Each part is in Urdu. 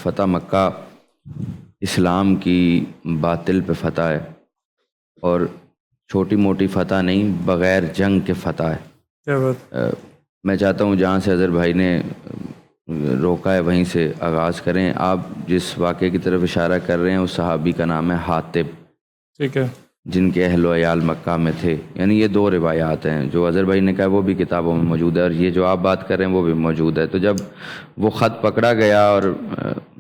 فتح مکہ اسلام کی باطل پہ فتح ہے، اور چھوٹی موٹی فتح نہیں، بغیر جنگ کے فتح ہے۔ کیا بات؟ میں چاہتا ہوں جہاں سے اظہر بھائی نے روکا ہے وہیں سے آغاز کریں۔ آپ جس واقعے کی طرف اشارہ کر رہے ہیں اس صحابی کا نام ہے حاطب، ٹھیک ہے، جن کے اہل و عیال مکہ میں تھے۔ یعنی یہ دو روایات ہیں، جو اظہر بھائی نے کہا وہ بھی کتابوں میں موجود ہے، اور یہ جو آپ بات کر رہے ہیں وہ بھی موجود ہے۔ تو جب وہ خط پکڑا گیا اور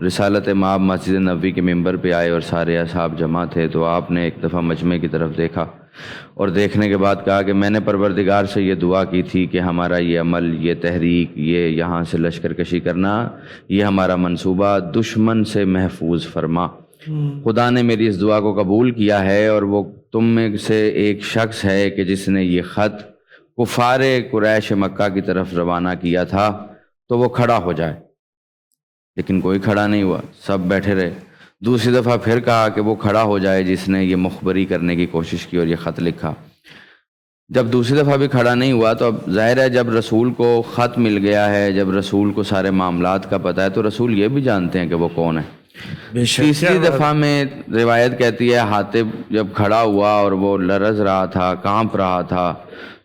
رسالت مآب مسجد نبوی کے ممبر پہ آئے اور سارے اصحاب جمع تھے، تو آپ نے ایک دفعہ مجمع کی طرف دیکھا اور دیکھنے کے بعد کہا کہ میں نے پروردگار سے یہ دعا کی تھی کہ ہمارا یہ عمل، یہ تحریک، یہ یہاں سے لشکر کشی کرنا، یہ ہمارا منصوبہ دشمن سے محفوظ فرما۔ خدا نے میری اس دعا کو قبول کیا ہے، اور وہ تم میں سے ایک شخص ہے کہ جس نے یہ خط کفار قریش مکہ کی طرف روانہ کیا تھا، تو وہ کھڑا ہو جائے۔ لیکن کوئی کھڑا نہیں ہوا، سب بیٹھے رہے۔ دوسری دفعہ پھر کہا کہ وہ کھڑا ہو جائے جس نے یہ مخبری کرنے کی کوشش کی اور یہ خط لکھا۔ جب دوسری دفعہ بھی کھڑا نہیں ہوا تو اب ظاہر ہے جب رسول کو خط مل گیا ہے، جب رسول کو سارے معاملات کا پتہ ہے، تو رسول یہ بھی جانتے ہیں کہ وہ کون ہے۔ تیسری دفعہ میں روایت کہتی ہے حاطب جب کھڑا ہوا اور وہ لرز رہا تھا، کانپ رہا تھا،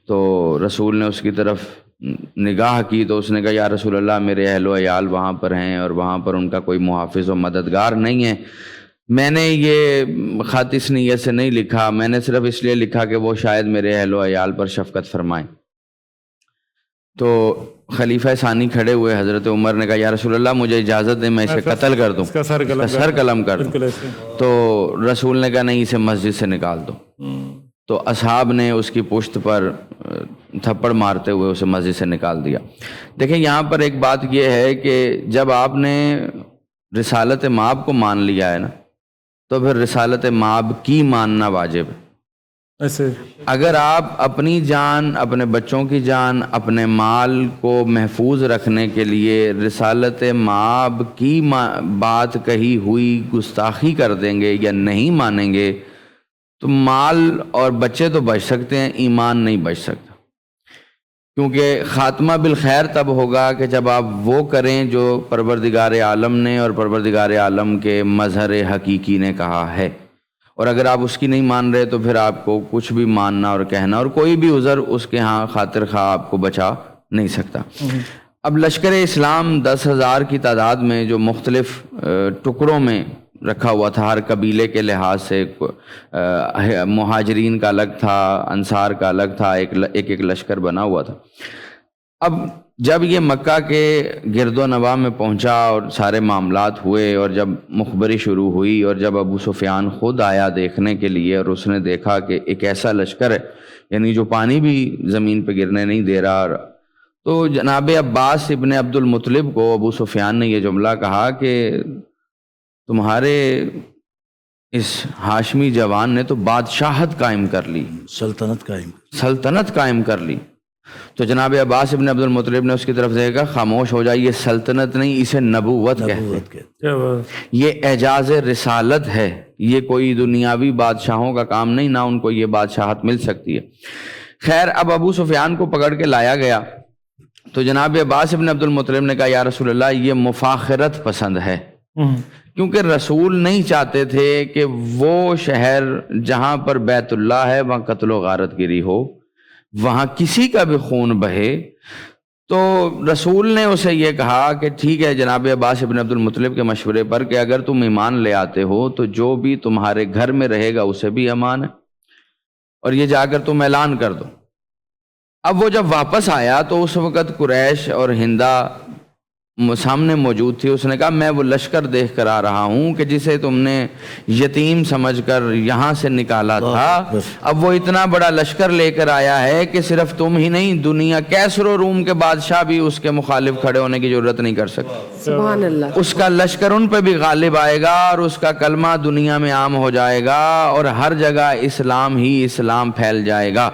تو رسول نے اس کی طرف نگاہ کی تو اس نے کہا یا رسول اللہ، میرے اہل و عیال وہاں پر ہیں اور وہاں پر ان کا کوئی محافظ و مددگار نہیں ہے۔ میں نے یہ خط اس نیت سے نہیں لکھا، میں نے صرف اس لیے لکھا کہ وہ شاید میرے اہل و عیال پر شفقت فرمائیں۔ تو خلیفہ ثانی کھڑے ہوئے، حضرت عمر نے کہا یا رسول اللہ مجھے اجازت دیں میں اسے قتل کر دوں، اس کا سر قلم کر دوں۔ تو رسول نے کہا نہیں، اسے مسجد سے نکال دو۔ تو اصحاب نے اس کی پشت پر تھپڑ مارتے ہوئے اسے مسجد سے نکال دیا۔ دیکھیں یہاں پر ایک بات یہ ہے کہ جب آپ نے رسالت مآب کو مان لیا ہے نا، تو پھر رسالت مآب کی ماننا واجب ہے۔ ایسے اگر آپ اپنی جان، اپنے بچوں کی جان، اپنے مال کو محفوظ رکھنے کے لیے رسالت مآب کی بات کہی ہوئی گستاخی کر دیں گے یا نہیں مانیں گے، تو مال اور بچے تو بچ سکتے ہیں، ایمان نہیں بچ سکتا۔ کیونکہ خاتمہ بالخیر تب ہوگا کہ جب آپ وہ کریں جو پروردگار عالم نے اور پروردگار عالم کے مظہر حقیقی نے کہا ہے، اور اگر آپ اس کی نہیں مان رہے تو پھر آپ کو کچھ بھی ماننا اور کہنا اور کوئی بھی عذر اس کے ہاں خاطر خواہ آپ کو بچا نہیں سکتا۔ اب لشکر اسلام 10,000 کی تعداد میں جو مختلف ٹکڑوں میں رکھا ہوا تھا، ہر قبیلے کے لحاظ سے، مہاجرین کا الگ تھا، انصار کا الگ تھا، ایک لشکر بنا ہوا تھا۔ اب جب یہ مکہ کے گرد و نواح میں پہنچا اور سارے معاملات ہوئے، اور جب مخبری شروع ہوئی، اور جب ابو سفیان خود آیا دیکھنے کے لیے، اور اس نے دیکھا کہ ایک ایسا لشکر ہے یعنی جو پانی بھی زمین پہ گرنے نہیں دے رہا، تو جناب عباس ابن عبد المطلب کو ابو سفیان نے یہ جملہ کہا کہ تمہارے اس ہاشمی جوان نے تو بادشاہت قائم کر لی، سلطنت قائم کر لی۔ تو جناب عباس ابن عبد المطلب نے اس کی طرف دیکھا، خاموش ہو جائے، یہ سلطنت نہیں، اسے نبوت کہتے ہیں، یہ اعجاز رسالت ہے، یہ کوئی دنیاوی بادشاہوں کا کام نہیں، نہ ان کو یہ بادشاہت مل سکتی ہے۔ خیر اب ابو سفیان کو پکڑ کے لایا گیا تو جناب عباس ابن عبد المطلب نے کہا یا رسول اللہ یہ مفاخرت پسند ہے، کیونکہ رسول نہیں چاہتے تھے کہ وہ شہر جہاں پر بیت اللہ ہے وہاں قتل و غارت گری ہو، وہاں کسی کا بھی خون بہے۔ تو رسول نے اسے یہ کہا کہ ٹھیک ہے جناب عباس ابن عبد المطلب کے مشورے پر، کہ اگر تم ایمان لے آتے ہو تو جو بھی تمہارے گھر میں رہے گا اسے بھی امان ہے، اور یہ جا کر تم اعلان کر دو۔ اب وہ جب واپس آیا تو اس وقت قریش اور ہندہ سامنے موجود تھی۔ اس نے کہا میں وہ لشکر دیکھ کر آ رہا ہوں کہ جسے تم نے یتیم سمجھ کر یہاں سے نکالا تھا، اب وہ اتنا بڑا لشکر لے کر آیا ہے کہ صرف تم ہی نہیں، دنیا کیسر و روم کے بادشاہ بھی اس کے مخالف کھڑے ہونے کی ضرورت نہیں کر سکتے۔ سبحان اللہ۔ اس کا لشکر ان پہ بھی غالب آئے گا، اور اس کا کلمہ دنیا میں عام ہو جائے گا، اور ہر جگہ اسلام ہی اسلام پھیل جائے گا۔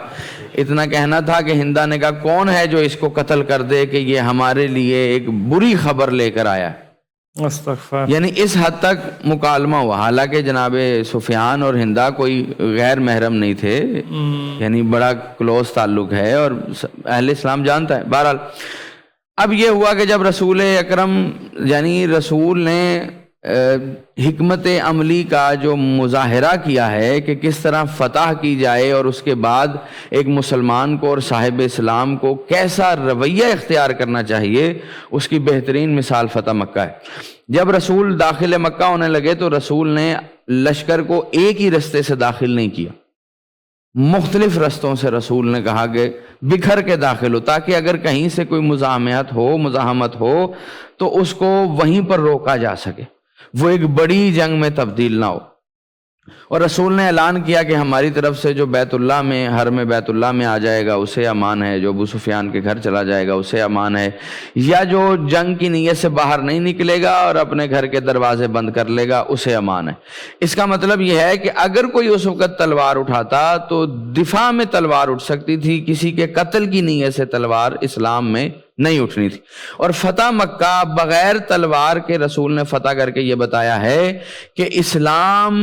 اتنا کہنا تھا کہ ہندہ نے کہا کون ہے جو اس کو قتل کر دے کہ یہ ہمارے لیے ایک بری خبر لے کر آیا ہے۔ استغفر۔ یعنی اس حد تک مکالمہ ہوا، حالانکہ جناب سفیان اور ہندہ کوئی غیر محرم نہیں تھے، یعنی بڑا کلوز تعلق ہے اور اہل اسلام جانتا ہے۔ بہرحال اب یہ ہوا کہ جب رسول اکرم یعنی رسول نے حکمت عملی کا جو مظاہرہ کیا ہے کہ کس طرح فتح کی جائے اور اس کے بعد ایک مسلمان کو اور صاحب اسلام کو کیسا رویہ اختیار کرنا چاہیے، اس کی بہترین مثال فتح مکہ ہے۔ جب رسول داخل مکہ ہونے لگے تو رسول نے لشکر کو ایک ہی رستے سے داخل نہیں کیا، مختلف رستوں سے رسول نے کہا کہ بکھر کے داخل ہو، تاکہ اگر کہیں سے کوئی مزاحمت ہو تو اس کو وہیں پر روکا جا سکے، وہ ایک بڑی جنگ میں تبدیل نہ ہو۔ اور رسول نے اعلان کیا کہ ہماری طرف سے جو بیت اللہ میں حرم بیت اللہ میں آ جائے گا اسے امان ہے، جو ابو سفیان کے گھر چلا جائے گا اسے امان ہے، یا جو جنگ کی نیت سے باہر نہیں نکلے گا اور اپنے گھر کے دروازے بند کر لے گا اسے امان ہے۔ اس کا مطلب یہ ہے کہ اگر کوئی اس وقت تلوار اٹھاتا تو دفاع میں تلوار اٹھ سکتی تھی، کسی کے قتل کی نیت سے تلوار اسلام میں نہیں اٹھنی تھی۔ اور فتح مکہ بغیر تلوار کے رسول نے فتح کر کے یہ بتایا ہے کہ اسلام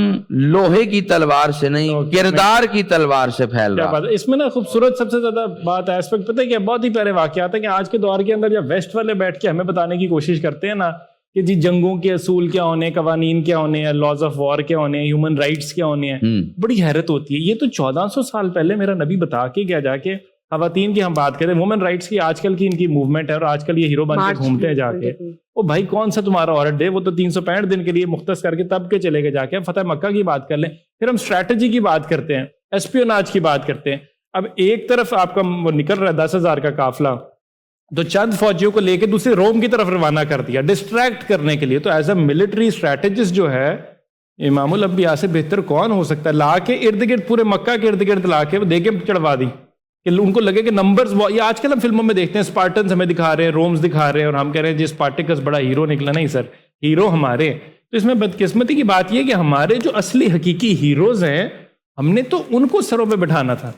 لوہے کی تلوار سے نہیں، کردار کی تلوار سے پھیل رہا ہے۔ اس میں نا خوبصورت سب سے زیادہ بات ایسپیکٹ پتہ ہے کہ بہت ہی پیارے واقعات ہیں کہ آج کے دور کے اندر جب ویسٹ والے بیٹھ کے ہمیں بتانے کی کوشش کرتے ہیں نا کہ جی جنگوں کے اصول کیا ہونے، قوانین کیا ہونے ہیں، لاز آف وار کیا ہونے ہیں، ہیومن رائٹس کیا ہونے ہیں، بڑی حیرت ہوتی ہے۔ یہ تو 1400 سال پہلے میرا نبی بتا کے گیا جا کے۔ خواتین کی ہم بات کریں، وومن رائٹس کی آج کل کی ان کی موومنٹ ہے اور آج کل یہ ہیرو بن کے گھومتے ہیں جا کے۔ او بھائی کون سا تمہارا عورت ڈے، وہ تو 365 دن کے لیے مختص کر کے تب کے چلے گئے جا کے۔ فتح مکہ کی بات کر لیں، پھر ہم اسٹریٹجی کی بات کرتے ہیں، ایسپیوناج کی بات کرتے ہیں۔ اب ایک طرف آپ کا وہ نکل رہا ہے 10,000 کا قافلہ، تو چند فوجیوں کو لے کے دوسرے روم کی طرف روانہ کر دیا ڈسٹریکٹ کرنے کے لیے۔ تو ایز اے ملٹری اسٹریٹجسٹ جو ہے امام الانبیاء سے بہتر کون ہو سکتا ہے؟ لا کے ارد گرد پورے مکہ کے ارد گرد لا کے دے کے چڑھوا دی کہ ان کو لگے کہ نمبرز، یہ آج کل ہم فلموں میں دیکھتے ہیں اسپارٹنز ہمیں دکھا رہے ہیں، رومز دکھا رہے ہیں اور ہم کہہ رہے ہیں جی اسپارٹیکس بڑا ہیرو نکلا۔ نہیں سر، ہیرو ہمارے ہیں۔ تو اس میں بدقسمتی کی بات یہ کہ ہمارے جو اصلی حقیقی ہیروز ہیں ہم نے تو ان کو سروں پہ بٹھانا تھا۔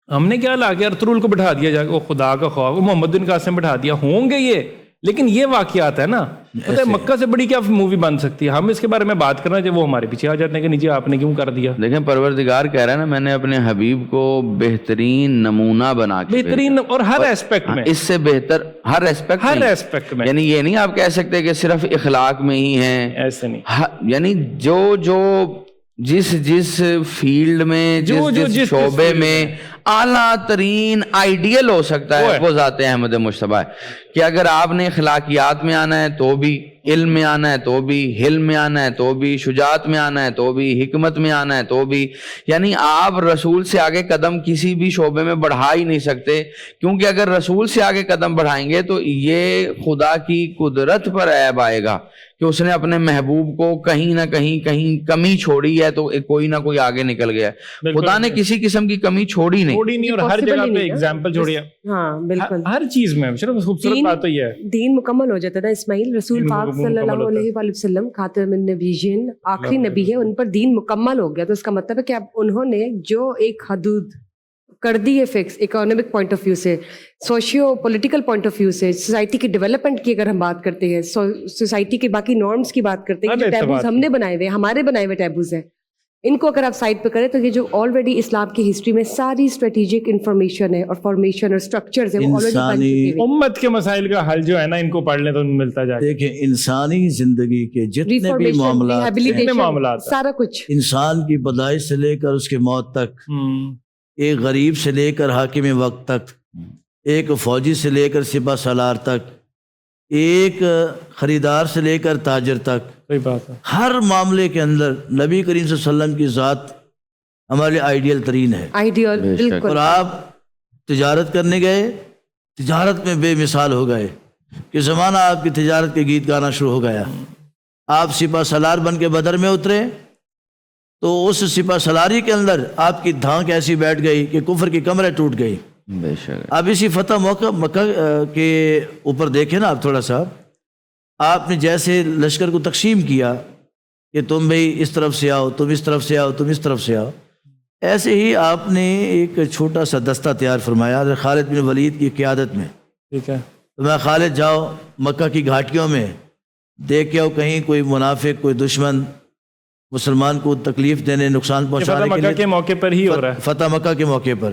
ہم نے کیا لا کے ارطغرل کو بٹھا دیا جا کے، وہ خدا کا خوف، وہ محمد بن قاسم بٹھا دیا۔ ہوں گے یہ، لیکن یہ واقعات ہے نا، پتہ ہے مکہ سے بڑی کیا مووی بن سکتی ہے؟ ہم اس کے بارے میں بات کرنا چاہیے، وہ ہمارے پیچھے آ جاتے ہیں کہ نیچے آپ نے کیوں کر دیا۔ دیکھیں پروردگار کہہ رہا ہے نا میں نے اپنے حبیب کو بہترین نمونہ بنا کے بہترین، اور ہر ایسپیکٹ میں، اس سے بہتر ہر ایسپیکٹ میں، یعنی یہ نہیں آپ کہہ سکتے کہ صرف اخلاق میں ہی ہیں، ایسے نہیں، یعنی جو جس فیلڈ میں جس شعبے میں اعلیٰ ترین آئیڈیل ہو سکتا ہے وہ ذات احمد مجتبیٰ ہے۔ کہ اگر آپ نے اخلاقیات میں آنا ہے تو بھی، علم میں آنا ہے تو بھی، حلم میں آنا ہے تو بھی، شجاعت میں آنا ہے تو بھی، حکمت میں آنا ہے تو بھی، یعنی آپ رسول سے آگے قدم کسی بھی شعبے میں بڑھا ہی نہیں سکتے، کیونکہ اگر رسول سے آگے قدم بڑھائیں گے تو یہ خدا کی قدرت پر عیب آئے گا کہ اس نے اپنے محبوب کو کہیں نہ کہیں کمی چھوڑی ہے، تو کوئی نہ کوئی آگے نکل گیا ہے۔ خدا نے کسی قسم کی کمی چھوڑی نہیں، اور ہر جگہ پہ ایگزامپل چھوڑی ہے۔ ہاں بالکل، ہر چیز میں خوبصورت بات تو یہ ہے، دین مکمل ہو جاتا ہے نا اسماعیل۔ رسول پاک صلی اللہ علیہ وآلہ وسلم خاتم النبیین، آخری نبی ہے، ان پر دین مکمل ہو گیا۔ تو اس کا مطلب ہے کہ اب انہوں نے جو ایک حدود کر دی ہے fix, economic point of view سے، socio political point of view سے، سوسائٹی کی ڈیولپمنٹ کی اگر ہم بات کرتے ہیں، سوسائٹی کے باقی نارمز کی بات کرتے ہیں، جو ٹیبوز ہم نے بنائے ہوئے، ہمارے بنائے ہوئے ٹیبوز ہیں، ان کو اگر آپ سائڈ پہ کریں تو یہ جو آلریڈی اسلام کی ہسٹری میں ساری اسٹریٹجک انفارمیشن ہے اور فارمیشن اور اسٹرکچرز ہیں، وہ آلریڈی امت کے مسائل کا حل جو ہے نا ان کو پڑھ لیں تو ملتا جائے۔ دیکھیں انسانی زندگی کے جتنے بھی معاملات، سارا کچھ، انسان کی پیدائش سے لے کر اس کے موت تک، ایک غریب سے لے کر حاکم وقت تک، ایک فوجی سے لے کر سپہ سالار تک، ایک خریدار سے لے کر تاجر تک، صحیح بات ہے، ہر معاملے کے اندر نبی کریم صلی اللہ علیہ وسلم کی ذات ہمارے آئیڈیل ترین ہے۔ آئیڈیل بالکل۔ اور آپ تجارت کرنے گئے، تجارت میں بے مثال ہو گئے کہ زمانہ آپ کی تجارت کے گیت گانا شروع ہو گیا۔ آپ سپہ سالار بن کے بدر میں اترے تو اس سپہ سالاری کے اندر آپ کی دھانک ایسی بیٹھ گئی کہ کفر کی کمریں ٹوٹ گئی۔ بے شک اب اسی فتح مکہ کے اوپر دیکھیں نا آپ تھوڑا سا، آپ نے جیسے لشکر کو تقسیم کیا کہ تم بھائی اس طرف سے آؤ، تم اس طرف سے آؤ، تم اس طرف سے آؤ، ایسے ہی آپ نے ایک چھوٹا سا دستہ تیار فرمایا خالد بن ولید کی قیادت میں۔ ٹھیک ہے، تو میں خالد جاؤ مکہ کی گھاٹیوں میں دیکھ کے آؤ کہیں کوئی منافق، کوئی دشمن مسلمان کو تکلیف دینے، نقصان پہنچانے کے لیے، فتح مکہ کے موقع پر ہی ہو رہا ہے، فتح مکہ کے موقع پر